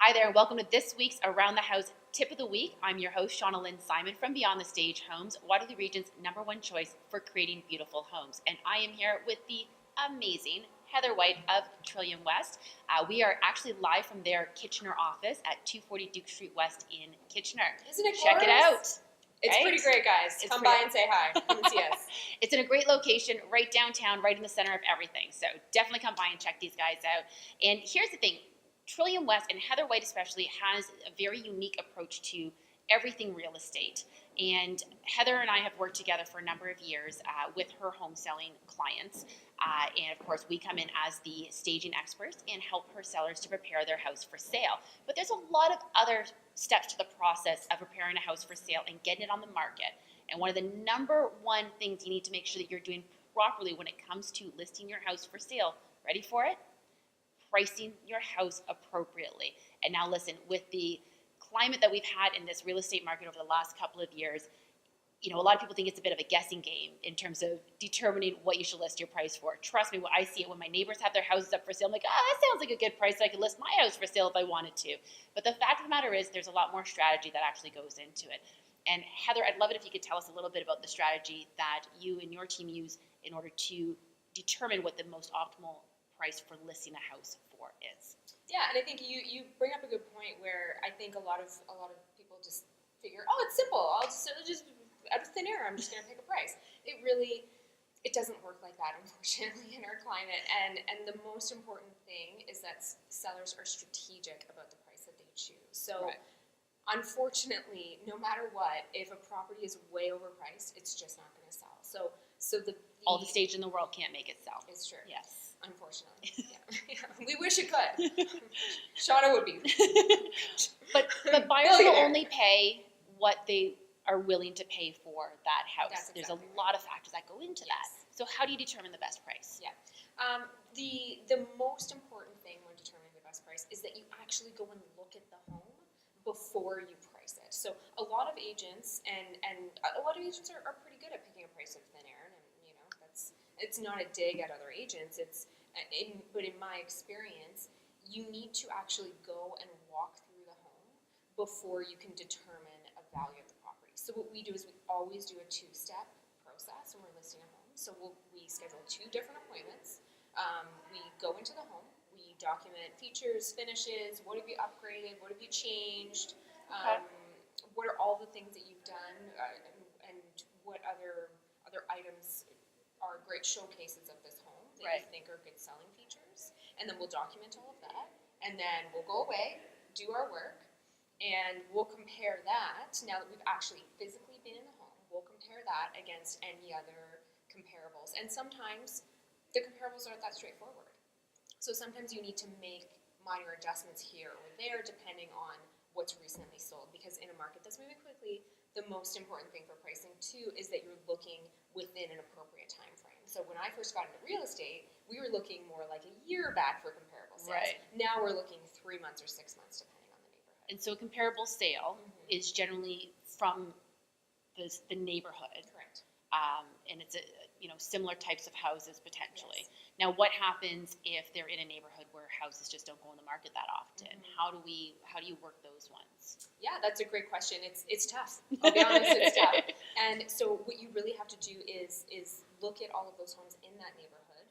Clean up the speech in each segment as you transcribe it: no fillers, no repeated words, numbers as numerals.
Hi there, and welcome to this week's Around the House Tip of the Week. I'm your host, Shauna Lynn Simon from Beyond the Stage Homes, Waterloo Region's #1 choice for creating beautiful homes. And I am here with the amazing Heather Whyte of TrilliumWest. We are actually live from their Kitchener office at 240 Duke Street West in Kitchener. Isn't it Check it out. It's right? pretty great, guys. It's Come pretty- by and say hi. Come and see us. It's in a great location, right downtown, right in the center of everything. So definitely come by and check these guys out. And here's the thing. TrilliumWest, and Heather Whyte especially, has a very unique approach to everything real estate. And Heather and I have worked together for a number of years with her home selling clients. And of course, we come in as the staging experts and help her sellers to prepare their house for sale. But there's a lot of other steps to the process of preparing a house for sale and getting it on the market. And one of the #1 things you need to make sure that you're doing properly when it comes to listing your house for sale, ready for it? Pricing your house appropriately. And now listen, with the climate that we've had in this real estate market over the last couple of years, a lot of people think it's a bit of a guessing game in terms of determining what you should list your price for. Trust me, I see it when my neighbors have their houses up for sale. I'm like, that sounds like a good price. I could list my house for sale if I wanted to. But the fact of the matter is there's a lot more strategy that actually goes into it. And Heather, I'd love it if you could tell us a little bit about the strategy that you and your team use in order to determine what the most optimal price for listing a house for is. Yeah, and I think you bring up a good point where I think a lot of people just figure, oh, it's simple. I'll just out of thin air, I'm just going to pick a price. It doesn't work like that, unfortunately, in our climate. And the most important thing is that sellers are strategic about the price that they choose. So, right. Unfortunately, no matter what, if a property is way overpriced, it's just not going to sell. So all the stage in the world can't make it sell. It's true. Yes. Unfortunately. Yeah. We wish it could. Shauna would be. But buyers will only pay what they are willing to pay for that house. Exactly There's a lot of factors that go into that. So how do you determine the best price? Yeah. The most important thing when determining the best price is that you actually go and look at the home before you price it. So a lot of agents and a lot of agents are pretty good at picking a price of thin air, and it's not a dig at other agents. But in my experience, you need to actually go and walk through the home before you can determine a value of the property. So what we do is we always do a 2-step process when we're listing a home. So we schedule 2 different appointments. We go into the home. We document features, finishes, what have you upgraded, what have you changed, what are all the things that you've done, and what other items are great showcases of this home that you think are good selling features. And then we'll document all of that. And then we'll go away, do our work, and we'll compare that, now that we've actually physically been in the home, we'll compare that against any other comparables. And sometimes the comparables aren't that straightforward. So sometimes you need to make minor adjustments here or there depending on what's recently sold. Because in a market that's moving quickly, the most important thing for pricing too is that you're looking within an appropriate time frame. So when I first got into real estate, we were looking more like a year back for comparable sales. Right. Now we're looking 3 months or 6 months depending on the neighborhood. And so a comparable sale is generally from the neighborhood. Correct. And it's similar types of houses potentially. Yes. Now, what happens if they're in a neighborhood where houses just don't go on the market that often? How do you work those ones? Yeah, that's a great question. It's tough. I'll be honest, it's tough. And so what you really have to do is look at all of those homes in that neighborhood,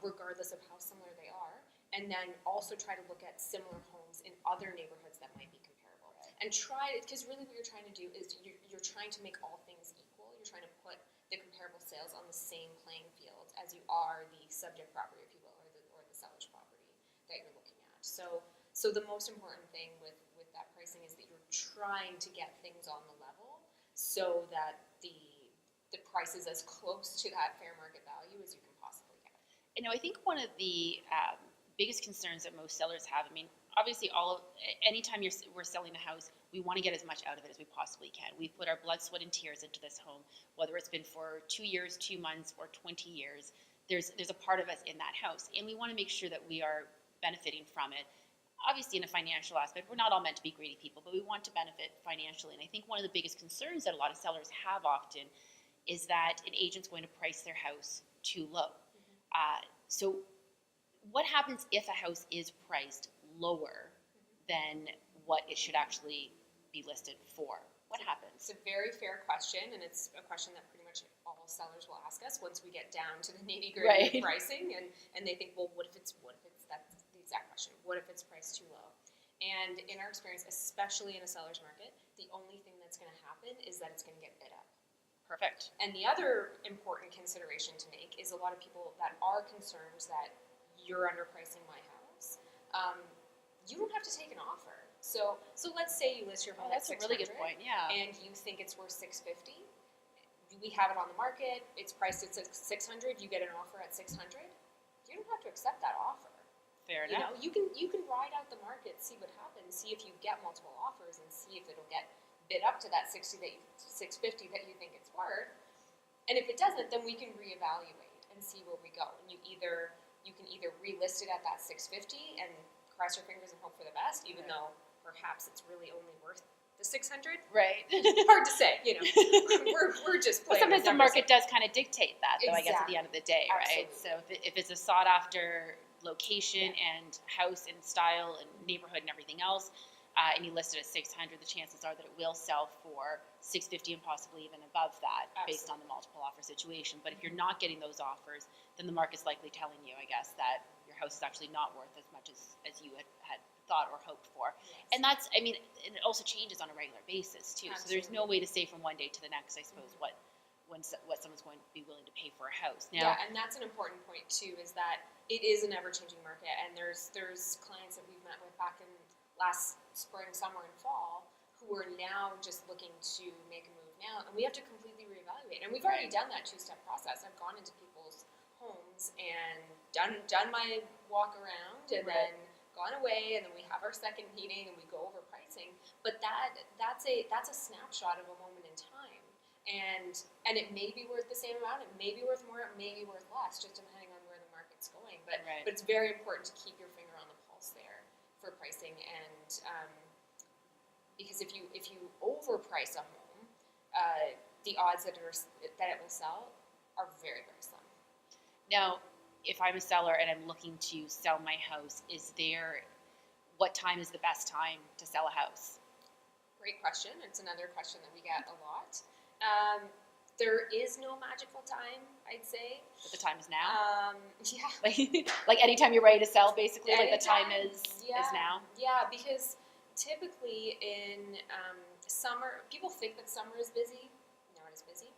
regardless of how similar they are, and then also try to look at similar homes in other neighborhoods that might be comparable. And because really what you're trying to do is you're trying to make all things equal. You're trying to put the comparable sales on the same playing field as you are the subject property, if you will, or the seller's property that you're looking at. So the most important thing with that pricing is that you're trying to get things on the level so that the price is as close to that fair market value as you can possibly get. I think one of the biggest concerns that most sellers have, obviously anytime we're selling a house, we want to get as much out of it as we possibly can. We've put our blood, sweat, and tears into this home, whether it's been for 2 years, 2 months, or 20 years. There's a part of us in that house, and we want to make sure that we are benefiting from it. Obviously, in a financial aspect, we're not all meant to be greedy people, but we want to benefit financially. And I think one of the biggest concerns that a lot of sellers have often is that an agent's going to price their house too low. So what happens if a house is priced lower than what it should actually be listed for? What happens? It's a very fair question, and it's a question that pretty much all sellers will ask us once we get down to the nitty-gritty of pricing, and they think, well, what if it's that's the exact question. What if it's priced too low? And in our experience, especially in a seller's market, the only thing that's going to happen is that it's going to get bid up. Perfect. And the other important consideration to make is a lot of people that are concerned that you're underpricing my house. You don't have to take an offer. So let's say you list your home at $600. That's a really good point. Yeah. And you think it's worth $650. We have it on the market. It's priced at $600. You get an offer at $600. You don't have to accept that offer. Fair enough. You can ride out the market, see what happens, see if you get multiple offers, and see if it'll get bid up to that $650 that you think it's worth. And if it doesn't, then we can reevaluate and see where we go. And you can either relist it at that $650 and cross your fingers and hope for the best, even though perhaps it's really only worth the $600. Right. Hard to say, we're just playing. Well, sometimes the market does kind of dictate that, though. Exactly. I guess at the end of the day, right? So if it's a sought after location and house and style and neighborhood and everything else, and you list it at $600, the chances are that it will sell for $650 and possibly even above that, based on the multiple offer situation. But if you're not getting those offers, then the market's likely telling you, I guess, that your house is actually not worth as much as you had thought or hoped for. Yes. And that's, I mean, it also changes on a regular basis too. Absolutely. So there's no way to say from one day to the next, I suppose, what someone's going to be willing to pay for a house. Now, yeah, and that's an important point too, is that it is an ever-changing market, and there's clients that we've met with back in last spring, summer, and fall who are now just looking to make a move now, and we have to completely reevaluate. And we've already done that two-step process. I've gone into people's homes and done my walk around, and then gone away, and then we have our second meeting and we go over pricing. But that's a snapshot of a moment in time, and it may be worth the same amount, it may be worth more, it may be worth less, just depending on where the market's going. But it's very important to keep your finger on the pulse there for pricing, and because if you overprice a home, the odds that it will sell are very, very slim. Now, if I'm a seller and I'm looking to sell my house, what time is the best time to sell a house? Great question. It's another question that we get a lot. There is no magical time, I'd say. But the time is now? Yeah. Like anytime you're ready to sell, basically, like the time is now? Yeah, because typically in summer, people think that summer is busy. Not as busy.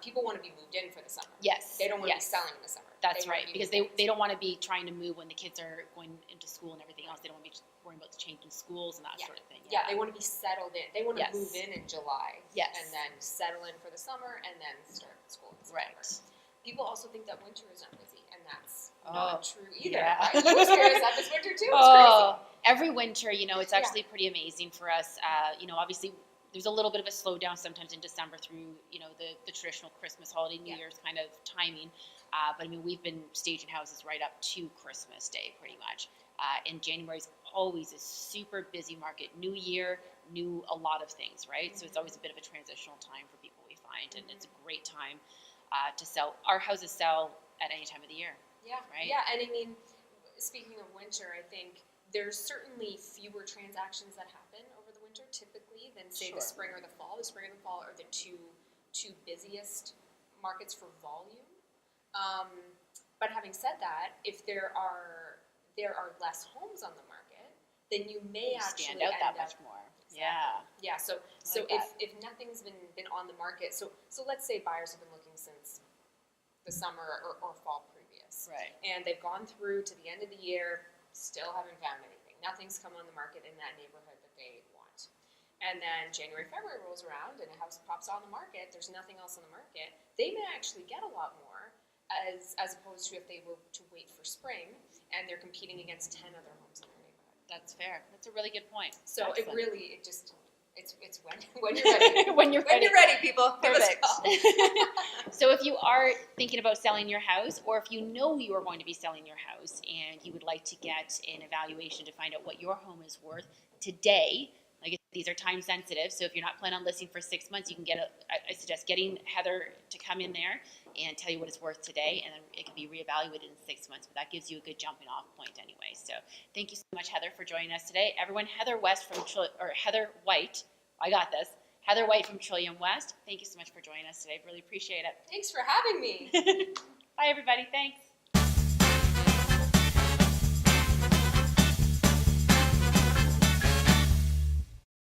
People want to be moved in for the summer. Yes. They don't want to be selling in the summer. That's right, because they don't want to be trying to move when the kids are going into school and everything else. They don't want to be worrying about changing schools and that sort of thing. Yeah, they want to be settled in. They want to move in July. Yes. And then settle in for the summer and then start school in September. Right. People also think that winter is not busy, and that's not true either. Yeah. I was curious at this winter too. It's crazy. Every winter, it's actually pretty amazing for us. Obviously, there's a little bit of a slowdown sometimes in December through, the traditional Christmas holiday, New Year's kind of timing. But I mean, we've been staging houses right up to Christmas Day pretty much. And January is always a super busy market. New year, a lot of things, right? So it's always a bit of a transitional time for people, we find. And it's a great time to sell. Our houses sell at any time of the year. Yeah. Right? Yeah. And I mean, speaking of winter, I think there's certainly fewer transactions that happen over the winter typically than say the spring or the fall. The spring and the fall are the two busiest markets for volume. But having said that, if there are less homes on the market, then you may actually stand out that much more. Yeah. Yeah. So if nothing's been on the market, so let's say buyers have been looking since the summer or fall previous, right? And they've gone through to the end of the year, still haven't found anything. Nothing's come on the market in that neighborhood that they want. And then January, February rolls around and a house pops on the market. There's nothing else on the market. They may actually get a lot more as opposed to if they were to wait for spring and they're competing against 10 other homes in their neighborhood. That's fair. That's a really good point. So it's when you're ready. when you're ready, people. Perfect. So if you are thinking about selling your house, or if you know you are going to be selling your house and you would like to get an evaluation to find out what your home is worth today, like These are time sensitive, so if you're not planning on listing for 6 months, you can I suggest getting Heather to come in there and tell you what it's worth today, and then it can be reevaluated in 6 months, but that gives you a good jumping off point anyway. So thank you so much, Heather, for joining us today. Everyone, Heather Whyte, I got this. Heather Whyte from TrilliumWest, thank you so much for joining us today. Really appreciate it. Thanks for having me. Bye, everybody. Thanks.